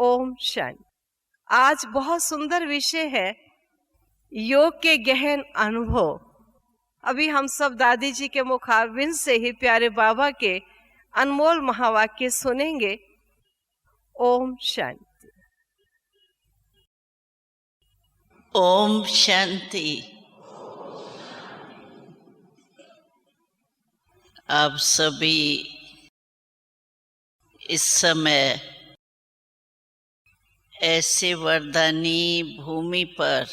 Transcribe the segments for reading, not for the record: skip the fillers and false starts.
ओम शांति। आज बहुत सुंदर विषय है योग के गहन अनुभव। अभी हम सब दादी जी के मुखारबिंद से ही प्यारे बाबा के अनमोल महावाक्य सुनेंगे। ओम शांति। ओम शांति। आप सभी इस समय ऐसे वरदानी भूमि पर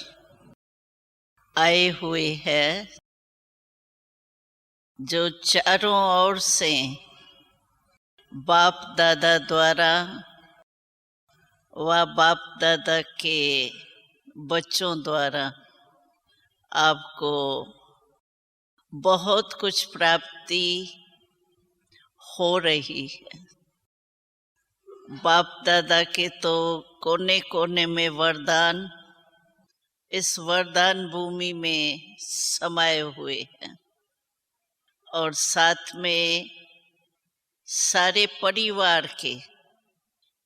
आए हुए हैं जो चारों ओर से बाप दादा द्वारा व बाप दादा के बच्चों द्वारा आपको बहुत कुछ प्राप्ति हो रही है। बाप दादा के तो कोने कोने में वरदान इस वरदान भूमि में समाये हुए हैं और साथ में सारे परिवार के,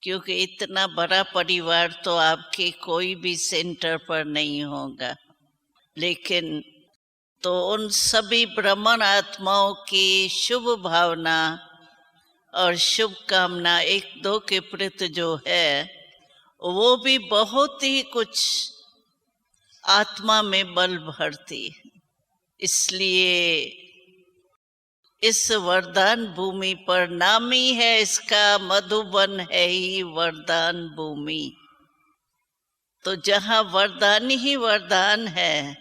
क्योंकि इतना बड़ा परिवार तो आपके कोई भी सेंटर पर नहीं होगा, लेकिन तो उन सभी ब्राह्मण आत्माओं की शुभ भावना और शुभकामना एक दो के प्रति जो है वो भी बहुत ही कुछ आत्मा में बल भरती है। इसलिए इस वरदान भूमि पर नाम ही है इसका, मधुबन है ही वरदान भूमि। तो जहाँ वरदान ही वरदान है,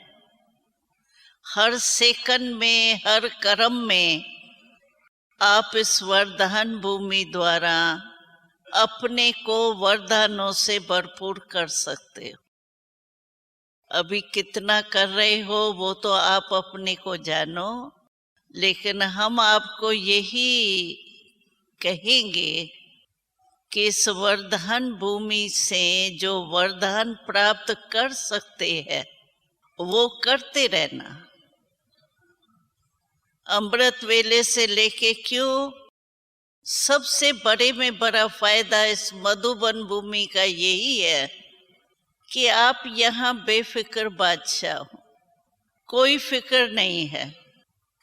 हर सेकंड में हर कर्म में आप इस वरदान भूमि द्वारा अपने को वरदानों से भरपूर कर सकते हो। अभी कितना कर रहे हो वो तो आप अपने को जानो, लेकिन हम आपको यही कहेंगे कि इस वरदान भूमि से जो वरदान प्राप्त कर सकते हैं वो करते रहना। अमृत वेले से लेके क्यों सबसे बड़े में बड़ा फायदा इस मधुबन भूमि का यही है कि आप यहाँ बेफिक्र बादशाह हो। कोई फिक्र नहीं है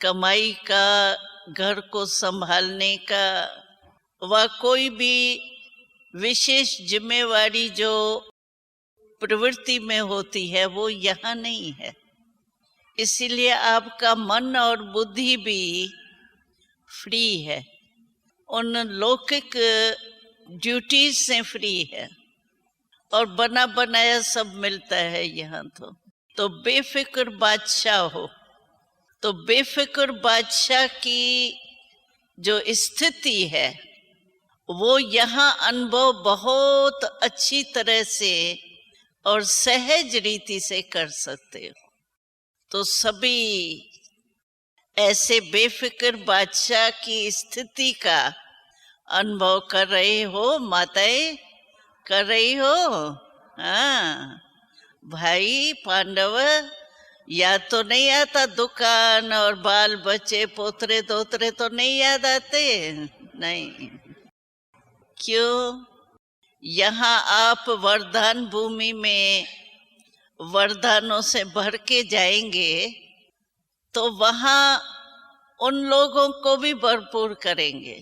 कमाई का, घर को संभालने का, व कोई भी विशेष जिम्मेवारी जो प्रवृत्ति में होती है वो यहाँ नहीं है। इसीलिए आपका मन और बुद्धि भी फ्री है, उन लौकिक ड्यूटीज से फ्री है और बना बनाया सब मिलता है यहाँ। तो बेफिक्र बादशाह हो। तो बेफिक्र बादशाह की जो स्थिति है वो यहाँ अनुभव बहुत अच्छी तरह से और सहज रीति से कर सकते हो। तो सभी ऐसे बेफिक्र बादशाह की स्थिति का अनुभव कर रहे हो। माताएं कर रही हो? हाँ भाई पांडव, याद तो नहीं आता दुकान और बाल बच्चे पोतरे दोतरे तो नहीं याद आते? नहीं। क्यों? यहाँ आप वरदान भूमि में वरदानों से भर के जाएंगे तो वहाँ उन लोगों को भी भरपूर करेंगे।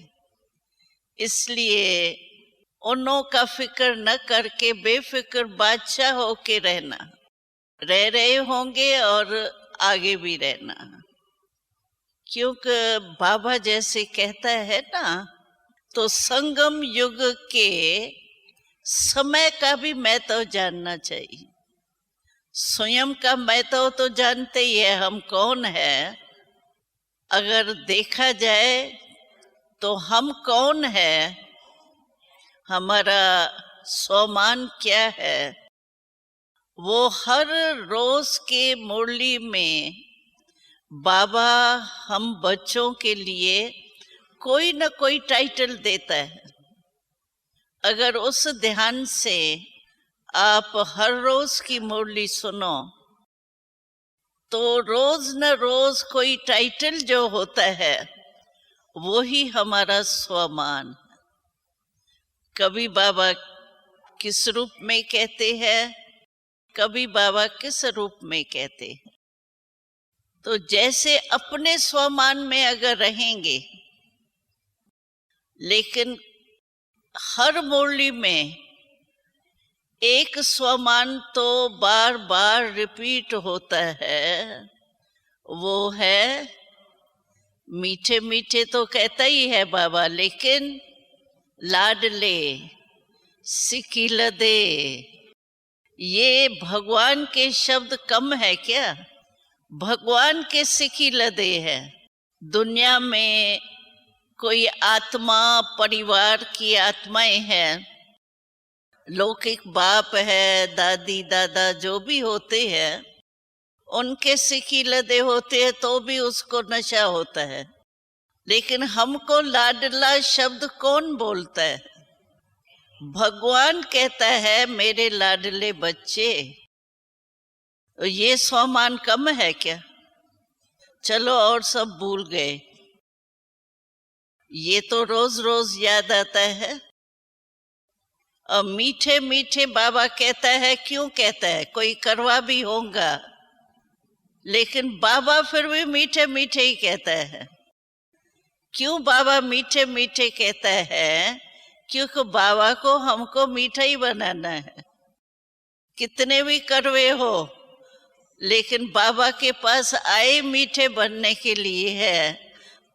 इसलिए उन्हों का फिक्र न करके बेफिक्र बादशाह होके रहना, रह रहे होंगे और आगे भी रहना। क्योंकि बाबा जैसे कहता है ना, तो संगम युग के समय का भी महत्व जानना चाहिए। स्वयं का महत्व तो जानते ही है हम कौन है। अगर देखा जाए तो हम कौन है, हमारा स्वमान क्या है, वो हर रोज के मुरली में बाबा हम बच्चों के लिए कोई न कोई टाइटल देता है। अगर उस ध्यान से आप हर रोज की मुरली सुनो तो रोज न रोज कोई टाइटल जो होता है वो ही हमारा स्वमान। कभी बाबा किस रूप में कहते हैं, कभी बाबा किस रूप में कहते हैं। तो जैसे अपने स्वमान में अगर रहेंगे, लेकिन हर मुरली में एक स्वमान तो बार बार रिपीट होता है, वो है मीठे मीठे, तो कहता ही है बाबा, लेकिन लाडले सिकिल दे, ये भगवान के शब्द कम है क्या? भगवान के सिकिल दे है। दुनिया में कोई आत्मा, परिवार की आत्माएं हैं, लौकिक बाप है, दादी दादा जो भी होते हैं, उनके सिकिलदे होते हैं तो भी उसको नशा होता है। लेकिन हमको लाडला शब्द कौन बोलता है? भगवान कहता है मेरे लाडले बच्चे। ये स्वमान कम है क्या? चलो और सब भूल गए, ये तो रोज रोज याद आता है। और मीठे मीठे बाबा कहता है, क्यों कहता है? कोई करवा भी होगा, लेकिन बाबा फिर भी मीठे मीठे ही कहता है। क्यों बाबा मीठे मीठे कहता है? क्योंकि बाबा को हमको मीठा ही बनाना है। कितने भी करवे हो, लेकिन बाबा के पास आए मीठे बनने के लिए है,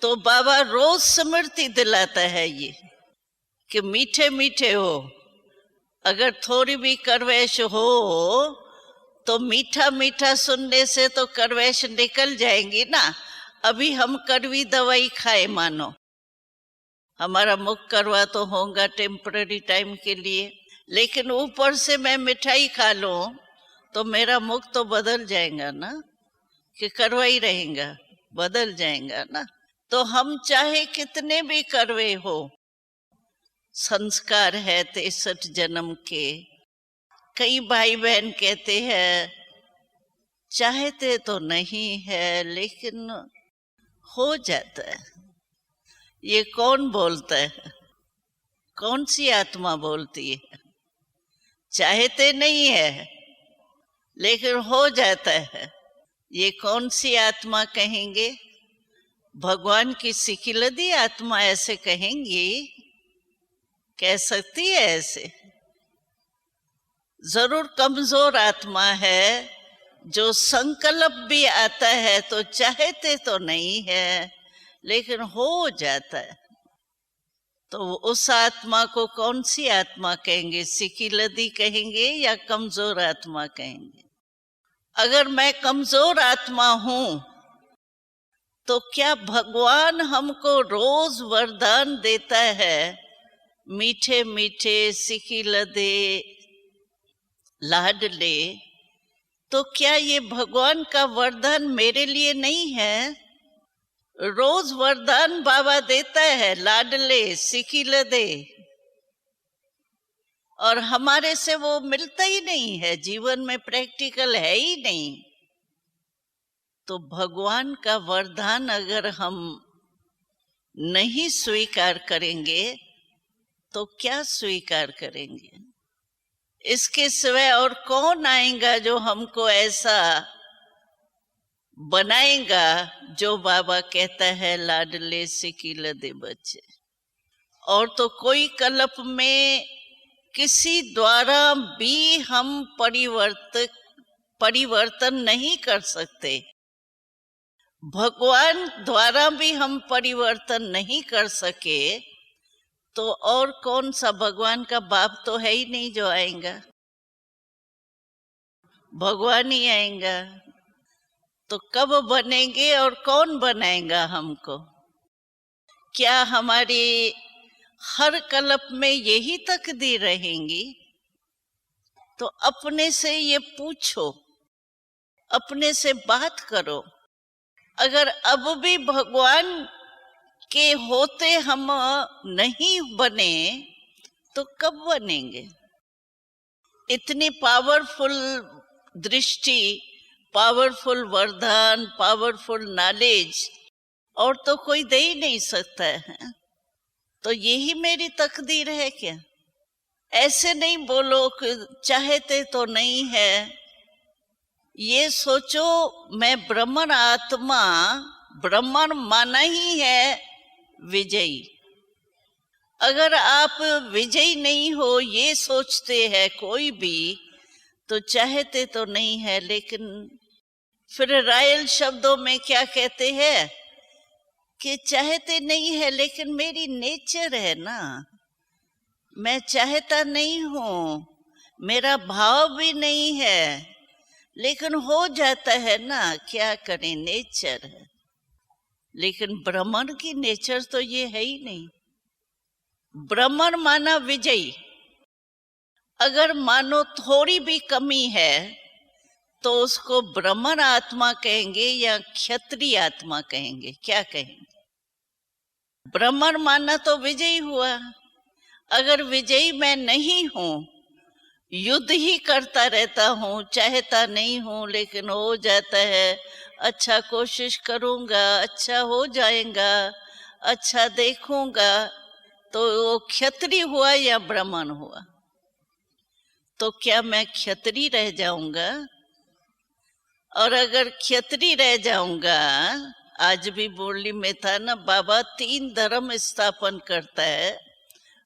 तो बाबा रोज स्मृति दिलाता है ये कि मीठे मीठे हो। अगर थोड़ी भी करवेश हो तो मीठा मीठा सुनने से तो करवेश निकल जाएंगी ना। अभी हम कड़वी दवाई खाए, मानो हमारा मुख करवा तो होगा टेम्पररी टाइम के लिए, लेकिन ऊपर से मैं मिठाई खा लूं तो मेरा मुख तो बदल जाएगा ना, कि करवा ही रहेगा, बदल जाएगा ना। तो हम चाहे कितने भी करवे हो, संस्कार है 63 जन्म के। कई भाई बहन कहते हैं चाहते तो नहीं है, लेकिन हो जाता है। ये कौन बोलता है? कौन सी आत्मा बोलती है? चाहते नहीं है लेकिन हो जाता है। ये कौन सी आत्मा कहेंगे? भगवान की सिकिलदी आत्मा ऐसे कहेंगी? कह सकती है ऐसे? जरूर कमजोर आत्मा है, जो संकल्प भी आता है तो चाहते तो नहीं है, लेकिन हो जाता है। तो उस आत्मा को कौन सी आत्मा कहेंगे? सिकिलदी कहेंगे या कमजोर आत्मा कहेंगे? अगर मैं कमजोर आत्मा हूं, तो क्या भगवान हमको रोज वरदान देता है मीठे मीठे सिकिलदे लाडले? तो क्या ये भगवान का वरदान मेरे लिए नहीं है? रोज वरदान बाबा देता है, लाडले सिकिलदे, और हमारे से वो मिलता ही नहीं है, जीवन में प्रैक्टिकल है ही नहीं। तो भगवान का वरदान अगर हम नहीं स्वीकार करेंगे तो क्या स्वीकार करेंगे? इसके सिवाय और कौन आएगा जो हमको ऐसा बनाएगा जो बाबा कहता है लाडले सिकिलदे बच्चे? और तो कोई कल्प में किसी द्वारा भी हम परिवर्तन नहीं कर सकते। भगवान द्वारा भी हम परिवर्तन नहीं कर सके, तो और कौन सा? भगवान का बाप तो है ही नहीं जो आएगा, भगवान ही आएगा। तो कब बनेंगे और कौन बनाएगा हमको? क्या हमारी हर कल्प में यही तकदीर रहेंगी? तो अपने से ये पूछो, अपने से बात करो। अगर अब भी भगवान के होते हम नहीं बने तो कब बनेंगे? इतनी पावरफुल दृष्टि, पावरफुल वरदान, पावरफुल नॉलेज और तो कोई दे ही नहीं सकता है। तो यही मेरी तकदीर है क्या? ऐसे नहीं बोलो कि चाहते तो नहीं है, ये सोचो मैं ब्राह्मण आत्मा, ब्राह्मण माना ही है विजयी। अगर आप विजयी नहीं हो ये सोचते हैं कोई भी, तो चाहते तो नहीं है। लेकिन फिर रायल शब्दों में क्या कहते हैं कि चाहते नहीं है लेकिन मेरी नेचर है ना, मैं चाहता नहीं हूं, मेरा भाव भी नहीं है, लेकिन हो जाता है ना, क्या करें, नेचर है। लेकिन ब्राह्मण की नेचर तो ये है ही नहीं। ब्राह्मण माना विजयी। अगर मानो थोड़ी भी कमी है तो उसको ब्राह्मण आत्मा कहेंगे या क्षत्रिय आत्मा कहेंगे, क्या कहेंगे? ब्राह्मण माना तो विजयी हुआ। अगर विजयी मैं नहीं हूं, युद्ध ही करता रहता हूं, चाहता नहीं हूं लेकिन हो जाता है, अच्छा कोशिश करूंगा, अच्छा हो जाएगा, अच्छा देखूंगा, तो वो क्षत्रिय हुआ या ब्राह्मण हुआ? तो क्या मैं क्षत्रिय रह जाऊंगा? और अगर क्षत्रिय रह जाऊंगा, आज भी बोली में था ना, बाबा 3 धर्म स्थापन करता है,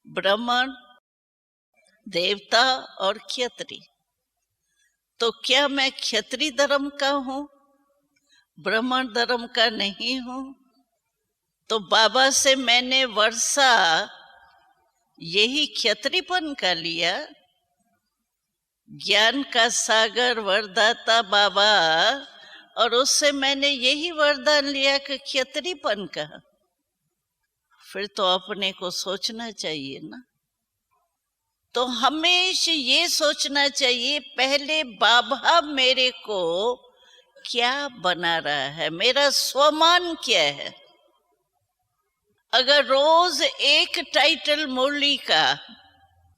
ब्राह्मण, देवता और क्षत्रिय। तो क्या मैं क्षत्रिय धर्म का हूं, ब्राह्मण धर्म का नहीं हूं? तो बाबा से मैंने वर्षा यही क्षत्रियपन का लिया। ज्ञान का सागर वरदाता बाबा, और उससे मैंने यही वरदान लिया कि क्षत्रियपन का। फिर तो अपने को सोचना चाहिए ना। तो हमेशा ये सोचना चाहिए, पहले बाबा मेरे को क्या बना रहा है, मेरा स्वमान क्या है। अगर रोज एक टाइटल मुरली का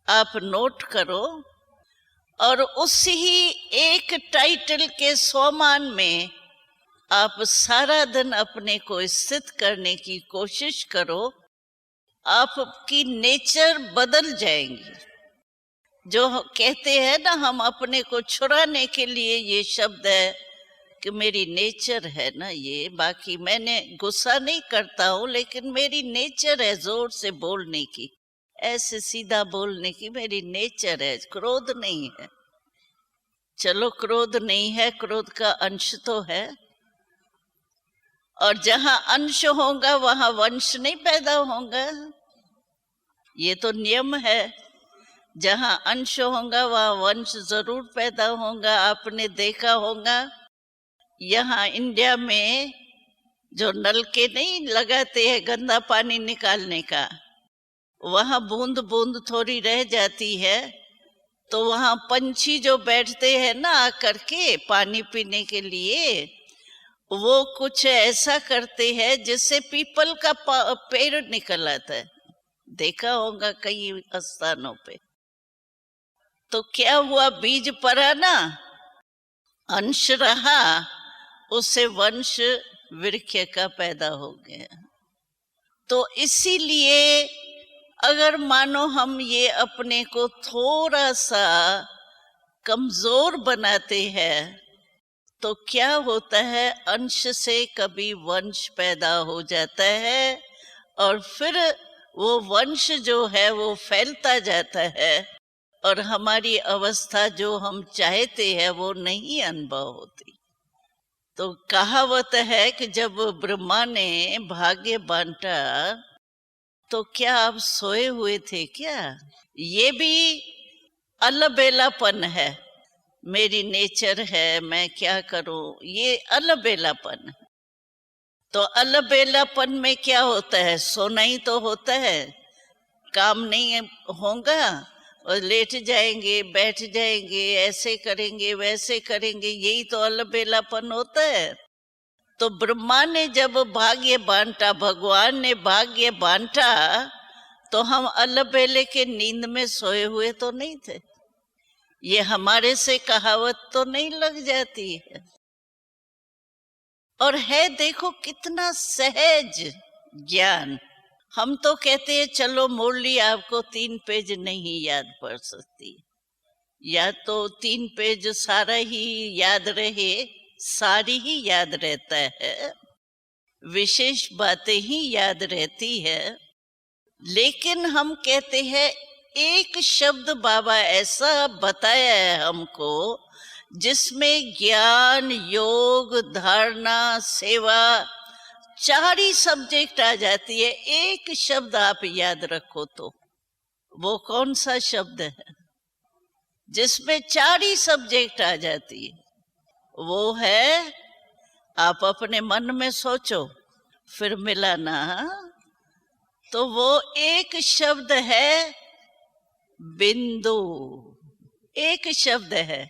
आप नोट करो और उसी एक टाइटल के स्वमान में आप सारा दिन अपने को स्थित करने की कोशिश करो, आपकी नेचर बदल जाएंगी। जो कहते हैं ना, हम अपने को छुड़ाने के लिए ये शब्द है कि मेरी नेचर है ना ये, बाकी मैंने गुस्सा नहीं करता हूं, लेकिन मेरी नेचर है जोर से बोलने की, ऐसे सीधा बोलने की मेरी नेचर है, क्रोध नहीं है। चलो क्रोध नहीं है, क्रोध का अंश तो है, और जहां अंश होगा वहां वंश नहीं पैदा होगा, ये तो नियम है। जहां अंश होगा वहां वंश जरूर पैदा होगा। आपने देखा होगा यहाँ इंडिया में जो नलके नहीं लगाते हैं गंदा पानी निकालने का, वहां बूंद बूंद थोड़ी रह जाती है, तो वहां पंछी जो बैठते हैं ना आकर के पानी पीने के लिए, वो कुछ ऐसा करते हैं जिससे पीपल का पेड़ निकल आता है, देखा होगा कई स्थानों पे। तो क्या हुआ, बीज पड़ा ना, अंश रहा, उससे वंश वृक्ष का पैदा हो गया। तो इसीलिए अगर मानो हम ये अपने को थोड़ा सा कमजोर बनाते हैं, तो क्या होता है, अंश से कभी वंश पैदा हो जाता है, और फिर वो वंश जो है वो फैलता जाता है, और हमारी अवस्था जो हम चाहते हैं वो नहीं अनुभव होती। तो कहावत है कि जब ब्रह्मा ने भाग्य बांटा तो क्या आप सोए हुए थे क्या? ये भी अलबेलापन है, मेरी नेचर है, मैं क्या करूं, ये अलबेलापन है। तो अलबेलापन में क्या होता है, सोना ही तो होता है, काम नहीं होगा और लेट जाएंगे, बैठ जाएंगे, ऐसे करेंगे वैसे करेंगे, यही तो अलबेलापन होता है। तो ब्रह्मा ने जब भाग्य बांटा, भगवान ने भाग्य बांटा, तो हम अलबेले के नींद में सोए हुए तो नहीं थे। ये हमारे से कहावत तो नहीं लग जाती है। और है देखो कितना सहज ज्ञान, हम तो कहते हैं चलो मुरली आपको 3 पेज नहीं याद पड़ सकती, या तो 3 पेज सारा ही याद रहे, सारी ही याद रहता है, विशेष बातें ही याद रहती है। लेकिन हम कहते हैं एक शब्द बाबा ऐसा बताया है हमको जिसमें ज्ञान, योग, धारणा, सेवा 4 ही सब्जेक्ट आ जाती है। एक शब्द आप याद रखो तो वो कौन सा शब्द है जिसमें 4 ही सब्जेक्ट आ जाती है? वो है, आप अपने मन में सोचो फिर मिलाना। तो वो एक शब्द है बिंदु, एक शब्द है।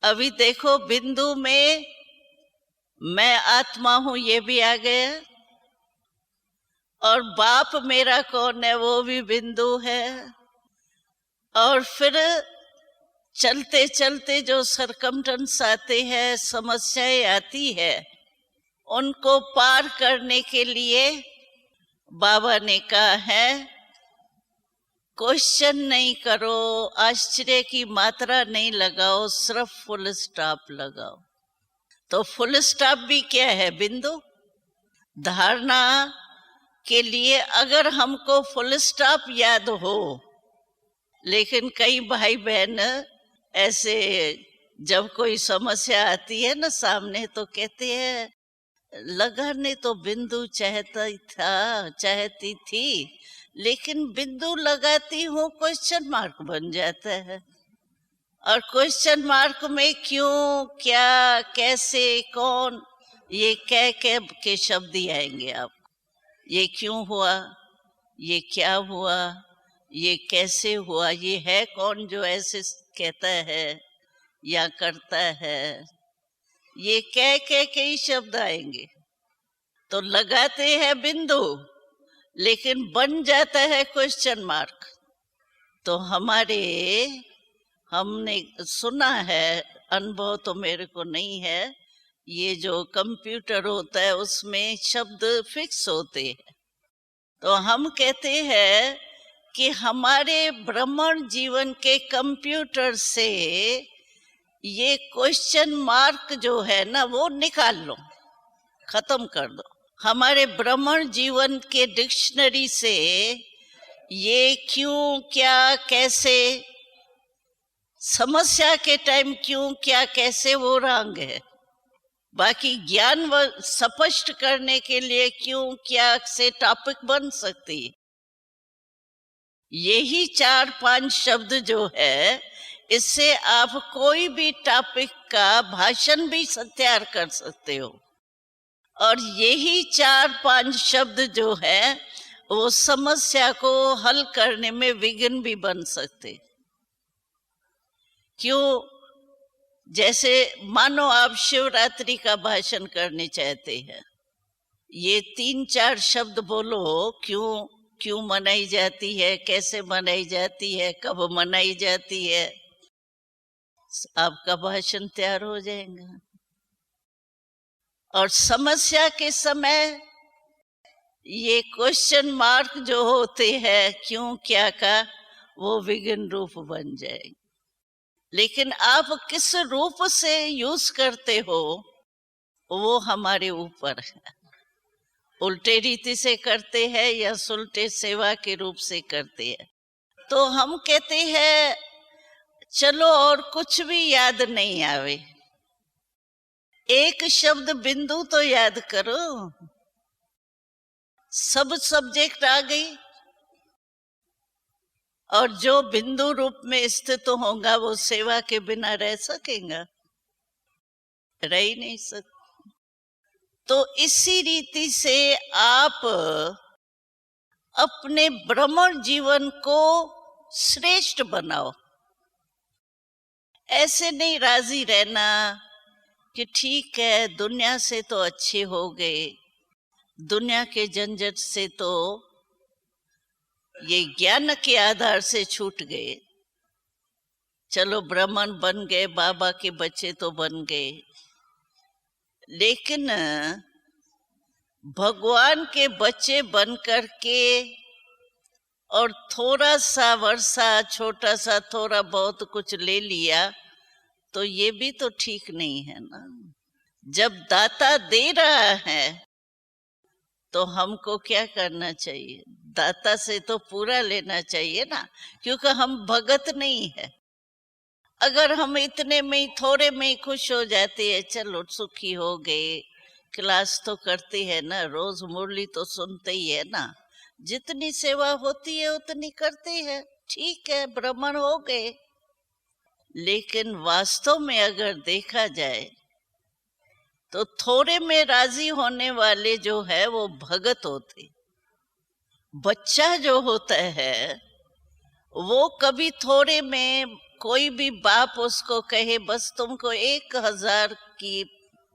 अभी देखो बिंदु में मैं आत्मा हूं ये भी आ गया, और बाप मेरा कौन है वो भी बिंदु है। और फिर चलते चलते जो सरकमटेंस आते हैं, समस्याएं आती है, उनको पार करने के लिए बाबा ने कहा है क्वेश्चन नहीं करो, आश्चर्य की मात्रा नहीं लगाओ, सिर्फ फुल स्टॉप लगाओ। तो फुल स्टॉप भी क्या है? बिंदु। धारणा के लिए अगर हमको फुल स्टॉप याद हो, लेकिन कई भाई बहन ऐसे जब कोई समस्या आती है ना सामने, तो कहते हैं लगाने तो बिंदु चाहता था, चाहती थी, लेकिन बिंदु लगाती हूँ क्वेश्चन मार्क बन जाता है। और क्वेश्चन मार्क में क्यों, क्या, कैसे, कौन, ये कह के शब्द ही आएंगे आपको। ये क्यों हुआ, ये क्या हुआ, ये कैसे हुआ, ये है कौन जो ऐसे कहता है या करता है, ये कह के ही शब्द आएंगे। तो लगाते हैं बिंदु, लेकिन बन जाता है क्वेश्चन मार्क। तो हमने सुना है, अनुभव तो मेरे को नहीं है, ये जो कंप्यूटर होता है उसमें शब्द फिक्स होते हैं। तो हम कहते हैं कि हमारे ब्राह्मण जीवन के कंप्यूटर से ये क्वेश्चन मार्क जो है ना वो निकाल लो, खत्म कर दो। हमारे ब्राह्मण जीवन के डिक्शनरी से ये क्यों, क्या, कैसे, समस्या के टाइम क्यों, क्या, कैसे वो रंग है। बाकी ज्ञान व स्पष्ट करने के लिए क्यों, क्या से टॉपिक बन सकती है। यही 4-5 शब्द जो है, इससे आप कोई भी टॉपिक का भाषण भी तैयार कर सकते हो। और यही 4-5 शब्द जो है वो समस्या को हल करने में विघ्न भी बन सकते। क्यों? जैसे मानो आप शिवरात्रि का भाषण करने चाहते हैं, ये 3-4 शब्द बोलो, क्यों मनाई जाती है, कैसे मनाई जाती है, कब मनाई जाती है, आपका भाषण तैयार हो जाएगा। और समस्या के समय ये क्वेश्चन मार्क जो होते हैं क्यों, क्या का, वो विघ्न रूप बन जाएंगे। लेकिन आप किस रूप से यूज करते हो वो हमारे ऊपर है। उल्टे रीति से करते हैं या सुलटे सेवा के रूप से करते हैं। तो हम कहते हैं चलो और कुछ भी याद नहीं आवे, एक शब्द बिंदु तो याद करो। सब सब्जेक्ट आ गई, और जो बिंदु रूप में स्थित होगा वो सेवा के बिना रह सकेगा? रह ही नहीं सकता। तो इसी रीति से आप अपने ब्राह्मण जीवन को श्रेष्ठ बनाओ। ऐसे नहीं राजी रहना कि ठीक है दुनिया से तो अच्छे हो गए, दुनिया के झंझट से तो ये ज्ञान के आधार से छूट गए, चलो ब्राह्मण बन गए, बाबा के बच्चे तो बन गए। लेकिन भगवान के बच्चे बन कर के और थोड़ा सा वर्षा, छोटा सा थोड़ा बहुत कुछ ले लिया, तो ये भी तो ठीक नहीं है ना। जब दाता दे रहा है तो हमको क्या करना चाहिए? दाता से तो पूरा लेना चाहिए ना, क्योंकि हम भगत नहीं है। अगर हम इतने में ही, थोड़े में ही खुश हो जाते हैं, चलो सुखी हो गए, क्लास तो करते हैं ना, रोज मुरली तो सुनते ही है ना, जितनी सेवा होती है उतनी करते हैं, ठीक है, भ्रमण हो गए। लेकिन वास्तव में अगर देखा जाए तो थोड़े में राजी होने वाले जो है वो भगत होते। बच्चा जो होता है वो कभी थोड़े में, कोई भी बाप उसको कहे बस तुमको 1000 की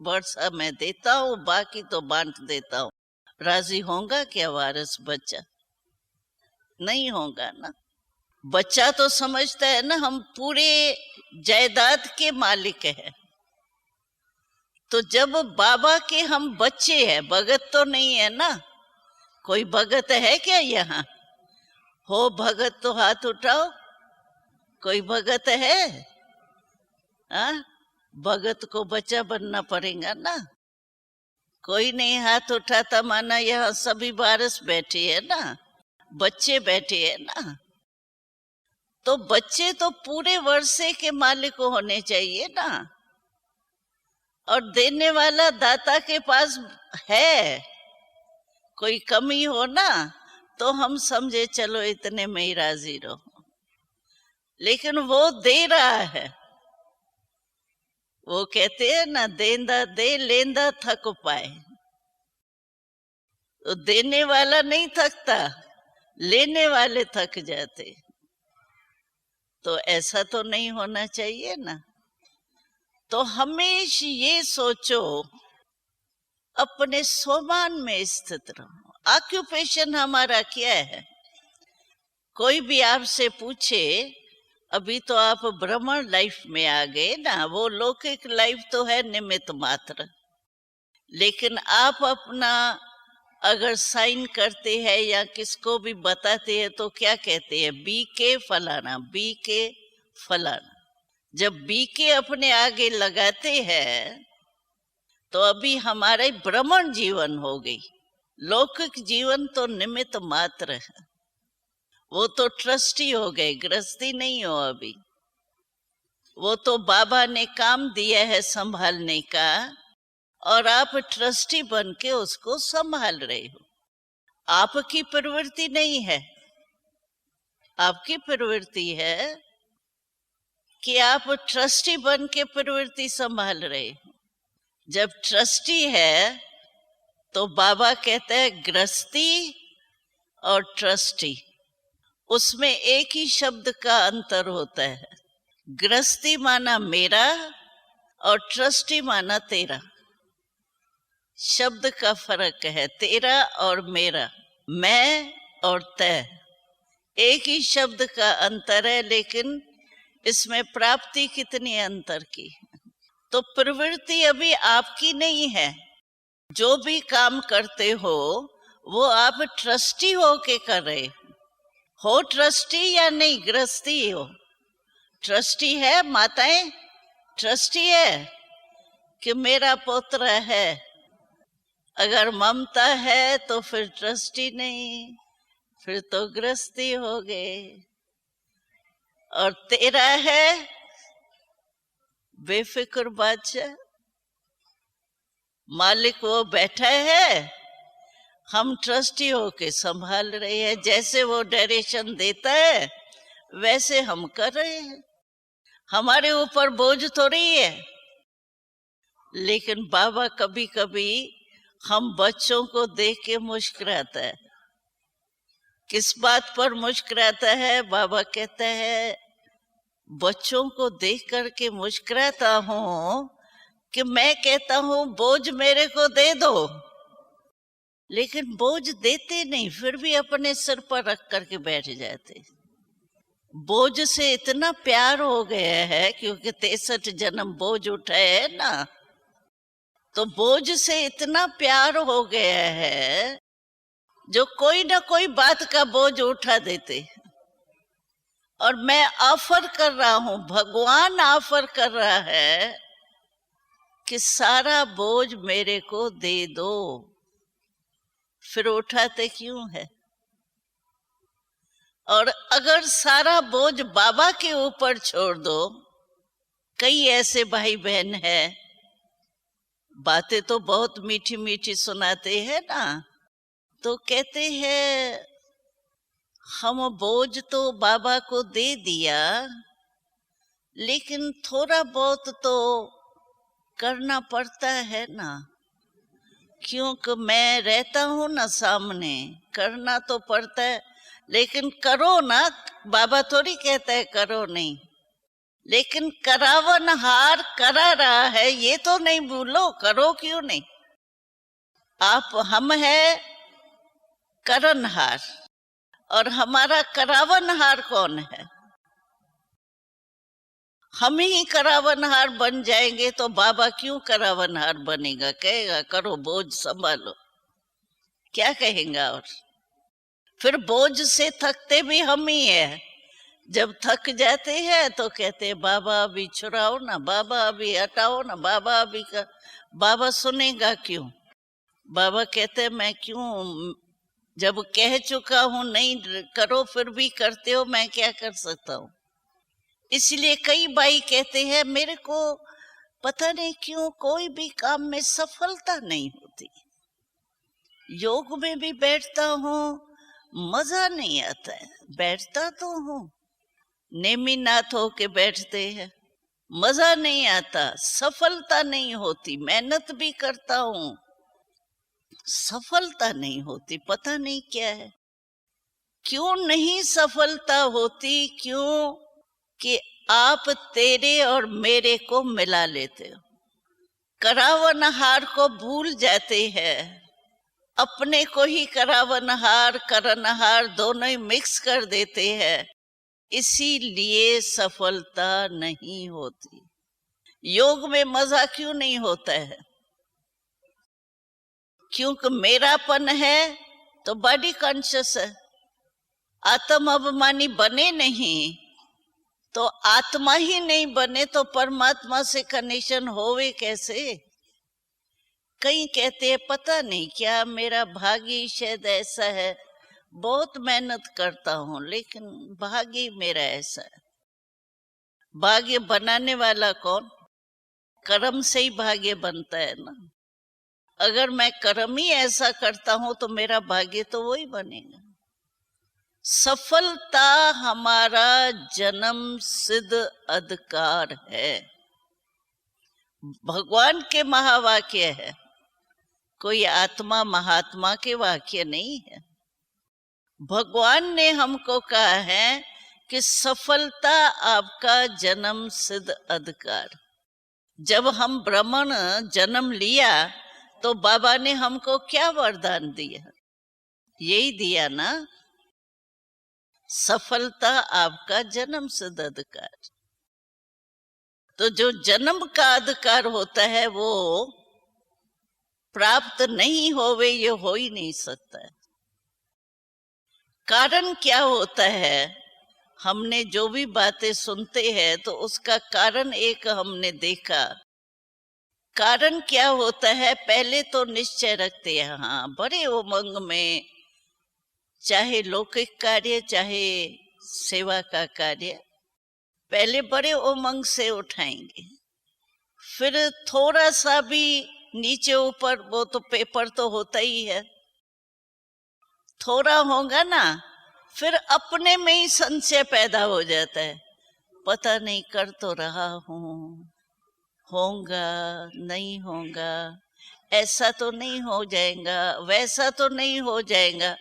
वर्षा मैं देता हूँ, बाकी तो बांट देता हूँ, राजी होगा क्या वारिस बच्चा? नहीं होगा ना। बच्चा तो समझता है ना हम पूरे जायदाद के मालिक हैं। तो जब बाबा के हम बच्चे हैं, भगत तो नहीं है ना। कोई भगत है क्या यहाँ? हो भगत तो हाथ उठाओ। कोई भगत है? हाँ, भगत को बच्चा बनना पड़ेगा ना। कोई नहीं हाथ उठाता, माना यहाँ सभी वारिस बैठे हैं ना, बच्चे बैठे हैं ना। तो बच्चे तो पूरे वर्षे के मालिक होने चाहिए ना। और देने वाला दाता के पास है। कोई कमी हो ना तो हम समझे चलो इतने में ही राजी रहो, लेकिन वो दे रहा है। वो कहते हैं ना, देंदा दे लेंदा थक पाए। तो देने वाला नहीं थकता, लेने वाले थक जाते। तो ऐसा तो नहीं होना चाहिए ना। तो हमेशा ये सोचो, अपने स्वमान में स्थित रहो। ऑक्यूपेशन हमारा क्या है? कोई भी आपसे पूछे, अभी तो आप ब्रह्मण लाइफ में आ गए ना, वो लौकिक लाइफ तो है निमित्त मात्र। लेकिन आप अपना अगर साइन करते हैं या किसको भी बताते हैं तो क्या कहते हैं? बी के फलाना, बी के फलाना। जब बी के अपने आगे लगाते हैं तो अभी हमारे ब्रह्मण जीवन हो गई। लौकिक जीवन तो निमित्त मात्र है। वो तो ट्रस्टी हो गए, गृहस्थी नहीं हो अभी। वो तो बाबा ने काम दिया है संभालने का, और आप ट्रस्टी बन के उसको संभाल रहे हो। आपकी प्रवृत्ति नहीं है। आपकी प्रवृत्ति है कि आप ट्रस्टी बन के प्रवृत्ति संभाल रहे हो। जब ट्रस्टी है तो बाबा कहते हैं गृहस्थी और ट्रस्टी, उसमें एक ही शब्द का अंतर होता है। गृहस्थी माना मेरा और ट्रस्टी माना तेरा। शब्द का फर्क है, तेरा और मेरा, मैं और तय। एक ही शब्द का अंतर है, लेकिन इसमें प्राप्ति कितनी अंतर की। तो प्रवृत्ति अभी आपकी नहीं है। जो भी काम करते हो वो आप ट्रस्टी हो के कर रहे हो। ट्रस्टी या नहीं, गृहस्थी हो। ट्रस्टी है माताएं, ट्रस्टी है कि मेरा पुत्र है। अगर ममता है तो फिर ट्रस्टी नहीं, फिर तो गृहस्थी हो गए। और तेरा है बेफिक्र बादशाह, मालिक वो बैठा है, हम ट्रस्टी होके संभाल रहे हैं। जैसे वो डायरेक्शन देता है वैसे हम कर रहे हैं। हमारे ऊपर बोझ तो नहीं है। लेकिन बाबा कभी कभी हम बच्चों को देख के मुस्कुराता है। किस बात पर मुस्कुराता है? बाबा कहता है बच्चों को देख करके मुस्कुराता हूं कि मैं कहता हूं बोझ मेरे को दे दो, लेकिन बोझ देते नहीं, फिर भी अपने सिर पर रख करके बैठ जाते। बोझ से इतना प्यार हो गया है, क्योंकि 63 जन्म बोझ उठाए है ना। तो बोझ से इतना प्यार हो गया है जो कोई ना कोई बात का बोझ उठा देते हैं। और मैं ऑफर कर रहा हूं, भगवान ऑफर कर रहा है कि सारा बोझ मेरे को दे दो, फिर उठाते क्यों है? और अगर सारा बोझ बाबा के ऊपर छोड़ दो, कई ऐसे भाई बहन हैं, बातें तो बहुत मीठी मीठी सुनाते हैं ना, तो कहते हैं हम बोझ तो बाबा को दे दिया, लेकिन थोड़ा बहुत तो करना पड़ता है ना, क्योंकि मैं रहता हूं ना सामने, करना तो पड़ता है, लेकिन करो ना। बाबा थोड़ी कहता है करो नहीं, लेकिन करावन हार करा रहा है, ये तो नहीं भूलो, करो क्यों नहीं? आप हम है करनहार, और हमारा करावनहार कौन है? हम ही करावनहार बन जाएंगे तो बाबा क्यों करावनहार बनेगा? कहेगा करो, बोझ संभालो, क्या कहेगा? और फिर बोझ से थकते भी हम ही है। जब थक जाते हैं तो कहते हैं बाबा अभी छुड़ाओ ना, बाबा अभी हटाओ ना, बाबा अभी का। बाबा सुनेगा क्यों? बाबा कहते मैं क्यों, जब कह चुका हूं नहीं करो फिर भी करते हो, मैं क्या कर सकता हूं? इसलिए कई भाई कहते हैं मेरे को पता नहीं क्यों कोई भी काम में सफलता नहीं होती, योग में भी बैठता हूं मजा नहीं आता है, बैठता तो हूं, नेमीनाथ होके बैठते हैं, मजा नहीं आता, सफलता नहीं होती, मेहनत भी करता हूं, सफलता नहीं होती, पता नहीं क्या है। क्यों नहीं सफलता होती? क्यों कि आप तेरे और मेरे को मिला लेते हो, करावनहार को भूल जाते हैं, अपने को ही करावनहार करनहार दोनों ही मिक्स कर देते हैं, इसीलिए सफलता नहीं होती। योग में मजा क्यों नहीं होता है? क्योंकि मेरापन है तो बॉडी कॉन्शियस है, आत्म अभिमानी बने नहीं तो आत्मा ही नहीं बने तो परमात्मा से कनेक्शन होवे कैसे? कई कहते हैं पता नहीं क्या मेरा भाग्य शायद ऐसा है, बहुत मेहनत करता हूं लेकिन भाग्य मेरा ऐसा है। भाग्य बनाने वाला कौन? कर्म से ही भाग्य बनता है ना। अगर मैं कर्म ही ऐसा करता हूं तो मेरा भाग्य तो वही बनेगा। सफलता हमारा जन्म सिद्ध अधिकार है, भगवान के महावाक्य है, कोई आत्मा महात्मा के वाक्य नहीं है। भगवान ने हमको कहा है कि सफलता आपका जन्म सिद्ध अधिकार। जब हम ब्राह्मण जन्म लिया तो बाबा ने हमको क्या वरदान दिया? यही दिया ना, सफलता आपका जन्म सिद्ध अधिकार। तो जो जन्म का अधिकार होता है वो प्राप्त नहीं होवे, ये हो ही नहीं सकता है। कारण क्या होता है? हमने जो भी बातें सुनते हैं तो उसका कारण एक हमने देखा। कारण क्या होता है? पहले तो निश्चय रखते हैं, हाँ बड़े उमंग में, चाहे लौकिक कार्य चाहे सेवा का कार्य, पहले बड़े उमंग से उठाएंगे, फिर थोड़ा सा भी नीचे ऊपर, वो तो पेपर तो होता ही है, थोड़ा होगा ना, फिर अपने में ही संशय पैदा हो जाता है, पता नहीं कर तो रहा हूं, होगा नहीं होगा, ऐसा तो नहीं हो जाएगा, वैसा तो नहीं हो जाएगा,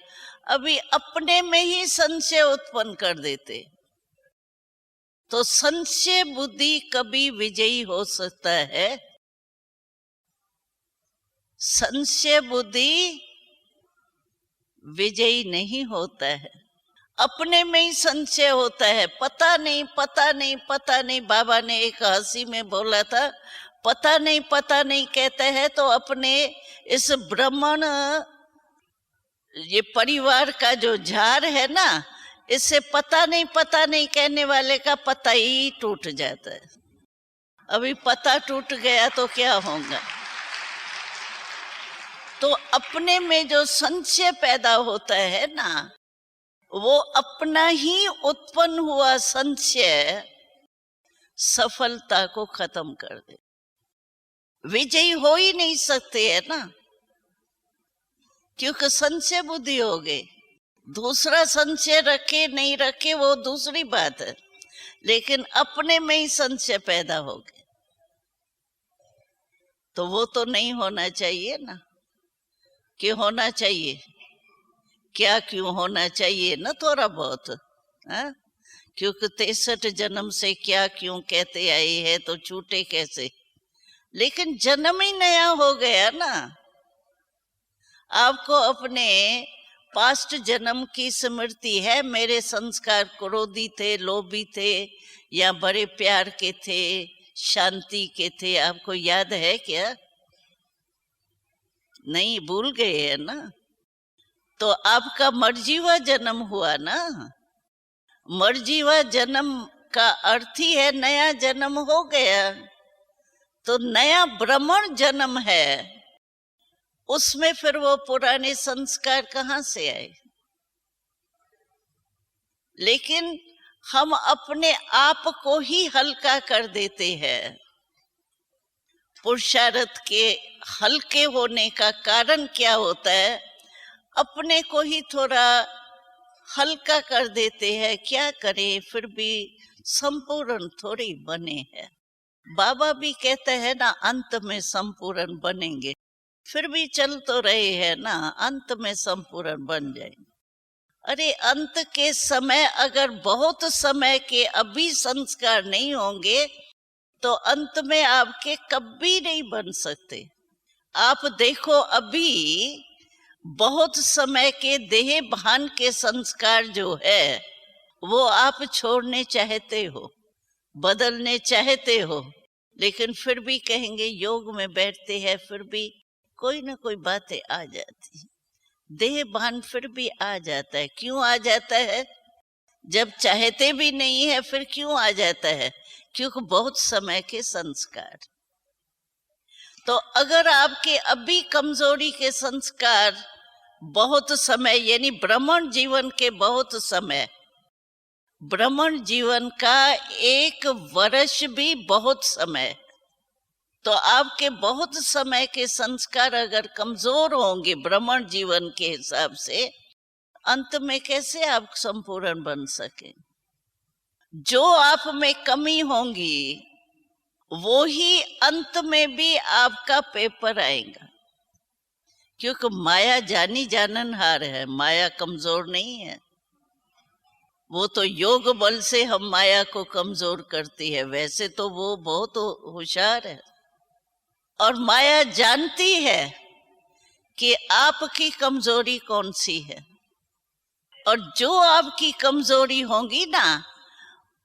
अभी अपने में ही संशय उत्पन्न कर देते। तो संशय बुद्धि कभी विजयी हो सकता है? संशय बुद्धि विजयी नहीं होता है, अपने में ही संशय होता है, पता नहीं पता नहीं पता नहीं। बाबा ने एक हंसी में बोला था, पता नहीं कहते हैं तो अपने इस ब्राह्मण ये परिवार का जो झार है ना, इससे पता नहीं कहने वाले का पता ही टूट जाता है। अभी पता टूट गया तो क्या होगा। तो अपने में जो संशय पैदा होता है ना, वो अपना ही उत्पन्न हुआ संशय सफलता को खत्म कर दे। विजयी हो ही नहीं सकते है ना, क्योंकि संशय बुद्धि हो गई। दूसरा संशय रखे नहीं रखे वो दूसरी बात है, लेकिन अपने में ही संशय पैदा हो गए तो वो तो नहीं होना चाहिए ना। कि होना चाहिए क्या, क्यों होना चाहिए ना थोड़ा बहुत, हाँ? क्योंकि 63 जन्म से क्या क्यों कहते आए हैं तो छूटे कैसे। लेकिन जन्म ही नया हो गया ना। आपको अपने पास्ट जन्म की स्मृति है, मेरे संस्कार क्रोधी थे, लोभी थे, या बड़े प्यार के थे, शांति के थे, आपको याद है क्या? नहीं, भूल गए है ना। तो आपका मर्जीवा जन्म हुआ ना। मर्जीवा जन्म का अर्थ ही है नया जन्म हो गया। तो नया ब्राह्मण जन्म है, उसमें फिर वो पुराने संस्कार कहाँ से आए? लेकिन हम अपने आप को ही हल्का कर देते हैं। पुरुषार्थ के हल्के होने का कारण क्या होता है? अपने को ही थोड़ा हल्का कर देते हैं। क्या करें, फिर भी संपूर्ण थोड़ी बने हैं। बाबा भी कहते हैं ना, अंत में संपूर्ण बनेंगे। फिर भी चल तो रहे हैं ना, अंत में संपूर्ण बन जाएंगे। अरे अंत के समय अगर बहुत समय के अभी संस्कार नहीं होंगे तो अंत में आपके कभी नहीं बन सकते। आप देखो, अभी बहुत समय के देह भान के संस्कार जो है वो आप छोड़ने चाहते हो, बदलने चाहते हो, लेकिन फिर भी कहेंगे योग में बैठते हैं, फिर भी कोई ना कोई बातें आ जाती। देह भान फिर भी आ जाता है। क्यों आ जाता है? जब चाहते भी नहीं है फिर क्यों आ जाता है? क्योंकि बहुत समय के संस्कार। तो अगर आपके अभी कमजोरी के संस्कार बहुत समय, यानी ब्राह्मण जीवन के बहुत समय, ब्राह्मण जीवन का 1 वर्ष भी बहुत समय, तो आपके बहुत समय के संस्कार अगर कमजोर होंगे ब्राह्मण जीवन के हिसाब से, अंत में कैसे आप संपूर्ण बन सके? जो आप में कमी होंगी वो ही अंत में भी आपका पेपर आएगा। क्योंकि माया जानी जाननहार है, माया कमजोर नहीं है। वो तो योग बल से हम माया को कमजोर करती है, वैसे तो वो बहुत होशियार है। और माया जानती है कि आपकी कमजोरी कौन सी है, और जो आपकी कमजोरी होगी ना,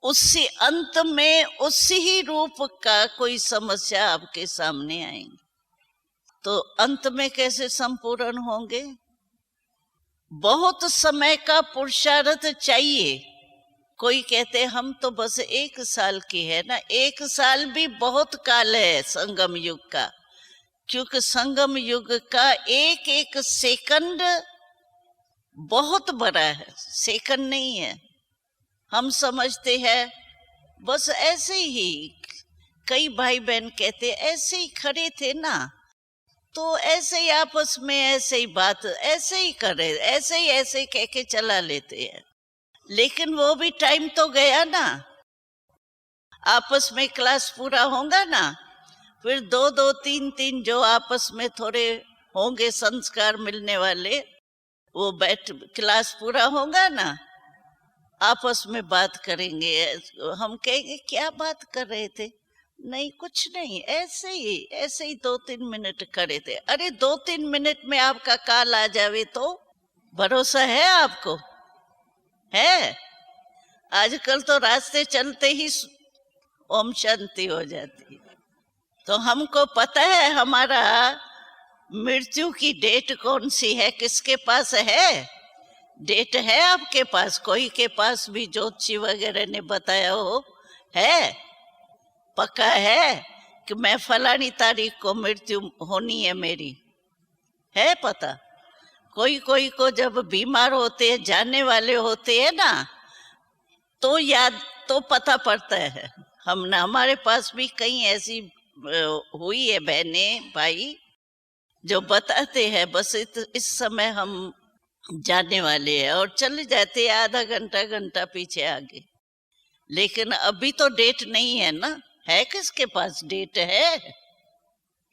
उसी अंत में उसी ही रूप का कोई समस्या आपके सामने आएगी। तो अंत में कैसे संपूर्ण होंगे? बहुत समय का पुरुषार्थ चाहिए। कोई कहते हम तो बस 1 साल की है ना। 1 साल भी बहुत काल है संगम युग का, क्योंकि संगम युग का एक सेकंड बहुत बड़ा है, सेकंड नहीं है। हम समझते हैं बस ऐसे ही, कई भाई बहन कहते ऐसे ही खड़े थे ना, तो ऐसे ही आपस में ऐसे ही बात ऐसे ही करे, ऐसे कह के चला लेते हैं। लेकिन वो भी टाइम तो गया ना। आपस में क्लास पूरा होगा ना, फिर 2-2, 3-3 जो आपस में थोड़े होंगे संस्कार मिलने वाले, वो बैठ क्लास पूरा होगा ना, आपस में बात करेंगे। हम कहेंगे क्या बात कर रहे थे? नहीं कुछ नहीं, ऐसे ही 2-3 मिनट करे थे। अरे 2-3 मिनट में आपका काल आ जावे तो भरोसा है आपको? है? आजकल तो रास्ते चलते ही ओम शांति हो जाती है। तो हमको पता है हमारा मृत्यु की डेट कौन सी है, किसके पास है डेट? है आपके पास? कोई के पास भी ज्योतिषी वगैरह ने बताया हो? है? पक्का है कि मैं फलानी तारीख को मृत्यु होनी है मेरी? है पता? कोई कोई को जब बीमार होते हैं, जाने वाले होते हैं ना, तो याद तो पता पड़ता है। हमारे पास भी कई ऐसी हुई है बहनें भाई जो बताते हैं बस इस समय हम जाने वाले हैं, और चले जाते हैं आधा घंटा घंटा पीछे आगे। लेकिन अभी तो डेट नहीं है ना। है किसके पास डेट? है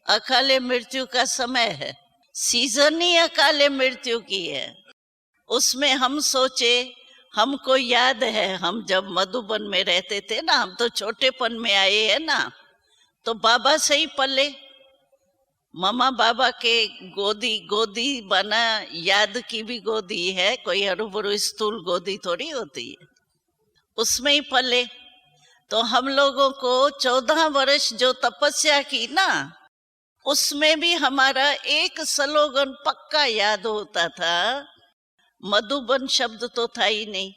अकाले मृत्यु का समय है, सीजन ही अकाले मृत्यु की है। उसमें हम सोचे, हमको याद है हम जब मधुबन में रहते थे ना, हम तो छोटेपन में आए हैं ना, तो बाबा से ही पले, मामा बाबा के गोदी बना, याद की भी गोदी है, कोई हरूबरू स्थूल गोदी थोड़ी होती है, उसमें ही पले। तो हम लोगों को 14 वर्ष जो तपस्या की ना, उसमें भी हमारा एक स्लोगन पक्का याद होता था। मधुबन शब्द तो था ही नहीं,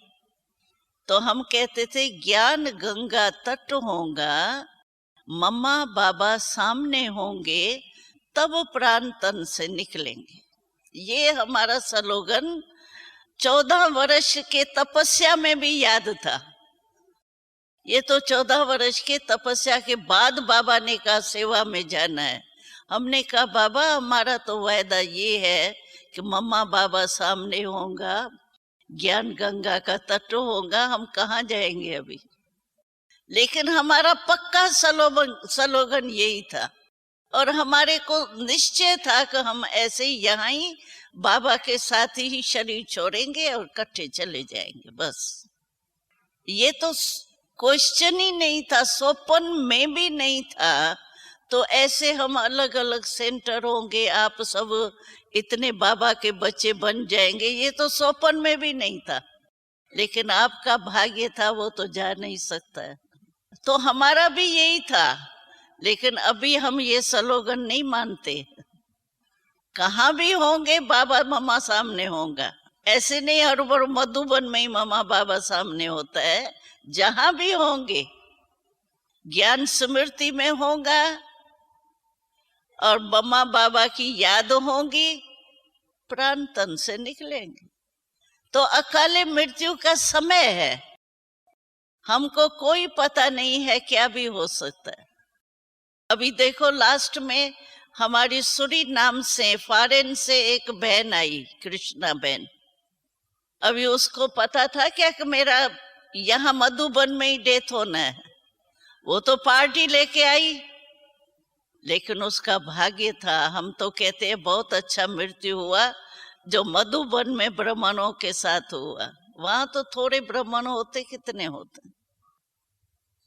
तो हम कहते थे ज्ञान गंगा तट होगा, मम्मा बाबा सामने होंगे, तब प्राण तन से निकलेंगे। ये हमारा स्लोगन 14 वर्ष के तपस्या में भी याद था। ये तो 14 वर्ष के तपस्या के बाद बाबा ने कहा सेवा में जाना है। हमने कहा बाबा हमारा तो वायदा ये है कि मम्मा बाबा सामने होगा, ज्ञान गंगा का तट होगा, हम कहाँ जाएंगे अभी। लेकिन हमारा पक्का स्लोगन यही था, और हमारे को निश्चय था कि हम ऐसे ही यहाँ ही बाबा के साथ ही शरीर छोड़ेंगे और इकट्ठे चले जाएंगे, बस। ये तो क्वेश्चन ही नहीं था, स्वप्न में भी नहीं था। तो ऐसे हम अलग अलग सेंटर होंगे, आप सब इतने बाबा के बच्चे बन जाएंगे, ये तो स्वप्न में भी नहीं था। लेकिन आपका भाग्य था, वो तो जा नहीं सकता है। तो हमारा भी यही था, लेकिन अभी हम ये स्लोगन नहीं मानते। कहाँ भी होंगे बाबा मम्मा सामने होगा, ऐसे नहीं हर बार मधुबन में ही मम्मा बाबा सामने होता है। जहां भी होंगे ज्ञान स्मृति में होगा और मम्मा बाबा की याद होगी, प्राण तन से निकलेंगे। तो अकाले मृत्यु का समय है, हमको कोई पता नहीं है क्या भी हो सकता है। अभी देखो लास्ट में हमारी सूरीनाम से, फॉरेन से एक बहन आई, कृष्णा बहन। अभी उसको पता था क्या कि मेरा यहाँ मधुबन में ही डेथ होना है। वो तो पार्टी लेके आई, लेकिन उसका भाग्य था। हम तो कहते हैं बहुत अच्छा मृत्यु हुआ जो मधुबन में ब्राह्मणों के साथ हुआ। वहां तो थोड़े ब्राह्मण होते, कितने होते।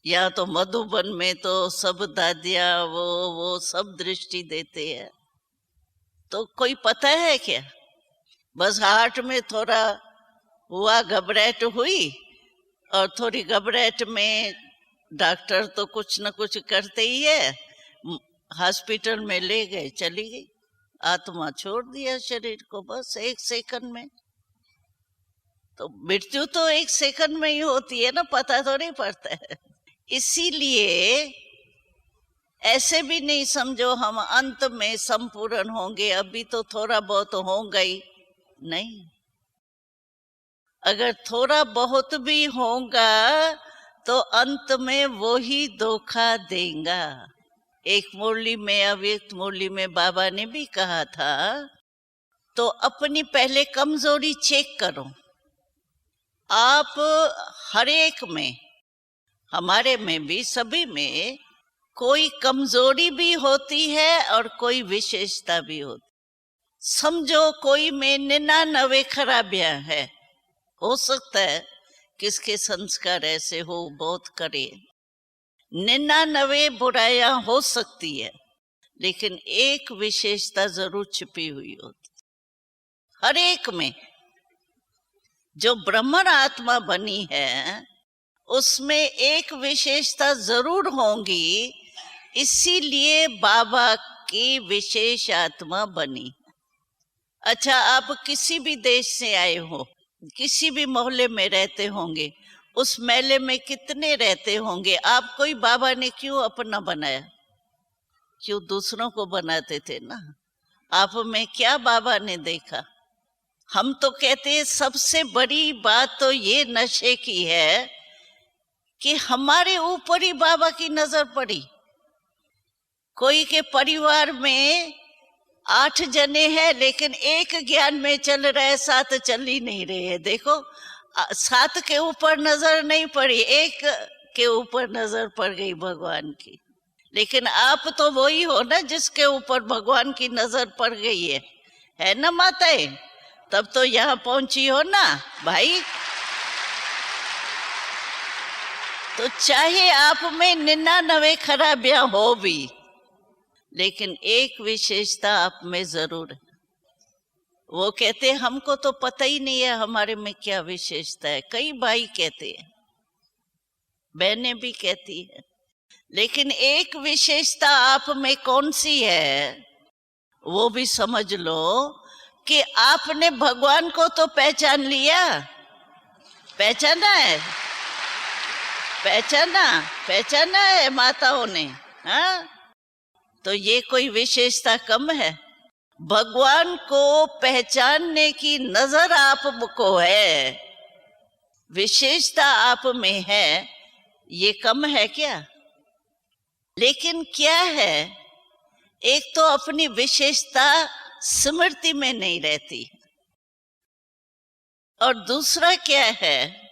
यहाँ तो मधुबन में तो सब दादियां वो सब दृष्टि देते हैं। तो कोई पता है क्या? बस हार्ट में थोड़ा हुआ, घबराहट हुई, और थोड़ी घबराहट में डॉक्टर तो कुछ न कुछ करते ही है, हॉस्पिटल में ले गए, चली गई, आत्मा छोड़ दिया शरीर को बस 1 सेकंड में। तो मृत्यु तो 1 सेकंड में ही होती है ना, पता तो नहीं पड़ता है। इसीलिए ऐसे भी नहीं समझो हम अंत में संपूर्ण होंगे, अभी तो थोड़ा बहुत होगा ही नहीं। अगर थोड़ा बहुत भी होगा तो अंत में वो ही धोखा देगा। एक मुरली में, अव्यक्त मुरली में बाबा ने भी कहा था, तो अपनी पहले कमजोरी चेक करो। आप हर एक में, हमारे में भी, सभी में कोई कमजोरी भी होती है और कोई विशेषता भी होती। समझो कोई में 99 खराबियां है, हो सकता है किसके संस्कार ऐसे हो, बहुत करे। 99 बुराइयां हो सकती है, लेकिन एक विशेषता जरूर छिपी हुई होती हर एक में। जो ब्रह्मण आत्मा बनी है उसमें एक विशेषता जरूर होगी इसीलिए बाबा की विशेष आत्मा बनी। अच्छा, आप किसी भी देश से आए हो, किसी भी मोहल्ले में रहते होंगे, उस मेले में कितने रहते होंगे, आपको ही बाबा ने क्यों अपना बनाया? क्यों दूसरों को बनाते थे ना। आप में क्या बाबा ने देखा? हम तो कहते हैं सबसे बड़ी बात तो ये नशे की है कि हमारे ऊपर ही बाबा की नजर पड़ी। कोई के परिवार में 8 जने हैं, लेकिन एक ज्ञान में चल रहे, 7 चल ही नहीं रहे हैं। देखो, 7 के ऊपर नजर नहीं पड़ी, एक के ऊपर नजर पड़ गई भगवान की। लेकिन आप तो वही हो ना जिसके ऊपर भगवान की नजर पड़ गई है ना माताएं? तब तो यहाँ पहुंची हो ना भाई। तो चाहे आप में 99 खराबियां हो भी, लेकिन एक विशेषता आप में जरूर है। वो कहते हैं हमको तो पता ही नहीं है हमारे में क्या विशेषता है। कई भाई कहते हैं, बहनें भी कहती है, लेकिन एक विशेषता आप में कौन सी है वो भी समझ लो कि आपने भगवान को तो पहचान लिया। पहचाना है? पहचाना है माताओं ने? हाँ, तो ये कोई विशेषता कम है? भगवान को पहचानने की नजर आपको है, विशेषता आप में है, ये कम है क्या? लेकिन क्या है, एक तो अपनी विशेषता स्मृति में नहीं रहती, और दूसरा क्या है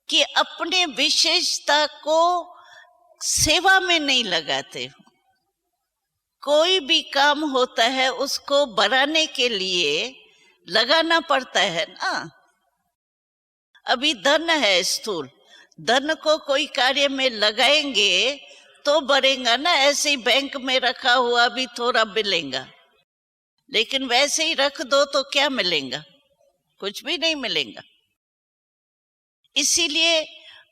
कि अपने विशेषता को सेवा में नहीं लगाते हो। कोई भी काम होता है उसको बढ़ाने के लिए लगाना पड़ता है ना। अभी धन है स्थूल, धन को कोई कार्य में लगाएंगे तो बढ़ेगा ना। ऐसे ही बैंक में रखा हुआ भी थोड़ा मिलेगा, लेकिन वैसे ही रख दो तो क्या मिलेगा? कुछ भी नहीं मिलेगा। इसीलिए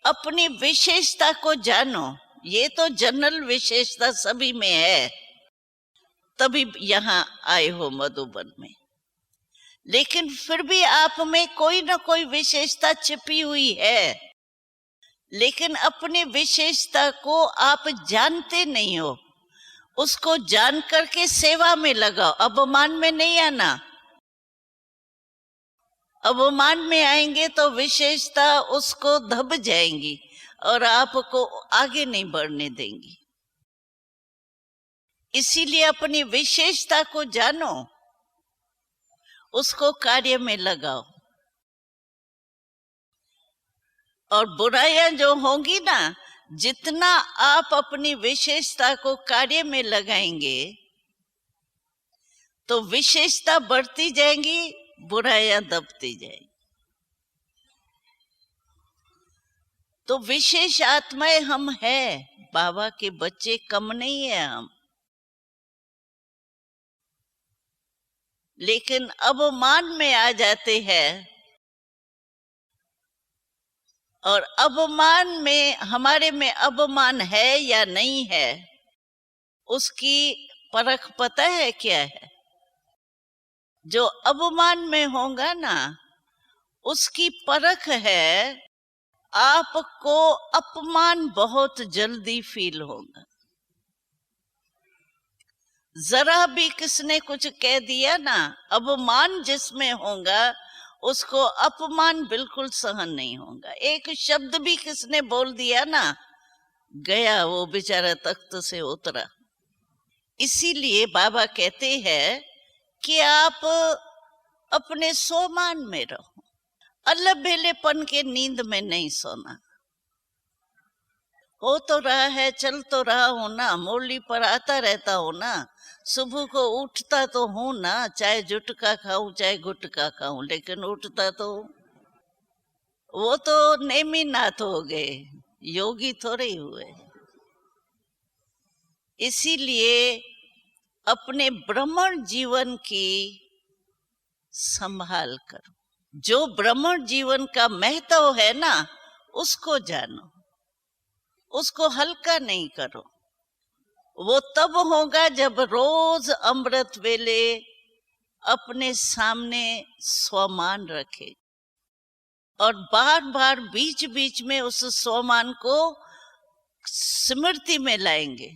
अपनी विशेषता को जानो। ये तो जनरल विशेषता सभी में है, तभी यहाँ आए हो मधुबन में। लेकिन फिर भी आप में कोई ना कोई विशेषता छिपी हुई है, लेकिन अपनी विशेषता को आप जानते नहीं हो। उसको जान करके सेवा में लगाओ, अवमान में नहीं आना। अवमान में आएंगे तो विशेषता उसको दब जाएंगी और आपको आगे नहीं बढ़ने देंगी। इसीलिए अपनी विशेषता को जानो, उसको कार्य में लगाओ। और बुराइयां जो होंगी ना, जितना आप अपनी विशेषता को कार्य में लगाएंगे तो विशेषता बढ़ती जाएंगी, बुराइयां दबती जाएंगी। तो विशेष आत्माएं हम हैं, बाबा के बच्चे कम नहीं है हम। लेकिन अवमान में आ जाते हैं, और अवमान में, हमारे में अवमान है या नहीं है उसकी परख पता है क्या है? जो अवमान में होगा ना, उसकी परख है आपको अपमान बहुत जल्दी फील होगा। जरा भी किसने कुछ कह दिया ना, अवमान जिसमें होगा उसको अपमान बिल्कुल सहन नहीं होगा। एक शब्द भी किसने बोल दिया ना, गया वो बेचारा तख्त से उतरा। इसीलिए बाबा कहते हैं कि आप अपने सोमान में रहो, अलबेलेपन के नींद में नहीं सोना। हो तो रहा है, चल तो रहा हूं ना, मुरली पर आता रहता हूं ना, सुबह को उठता तो हूं ना, चाहे जुटका खाऊं चाहे गुटका खाऊं, लेकिन उठता तो। वो तो नेमीनाथ हो गए, योगी थोड़े हुए। इसीलिए अपने ब्राह्मण जीवन की संभाल करो। जो ब्राह्मण जीवन का महत्व है ना, उसको जानो, उसको हल्का नहीं करो। वो तब होगा जब रोज अमृत वेले अपने सामने स्वमान रखे और बार बार बीच बीच में उस स्वमान को स्मृति में लाएंगे,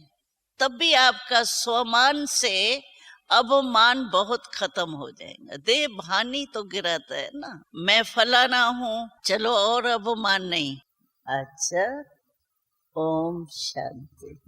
तब भी आपका स्वमान से अवमान बहुत खत्म हो जाएगा। देह भानी तो गिराता है ना, मैं फलाना हूं, चलो और अवमान नहीं। अच्छा, ओम शांति।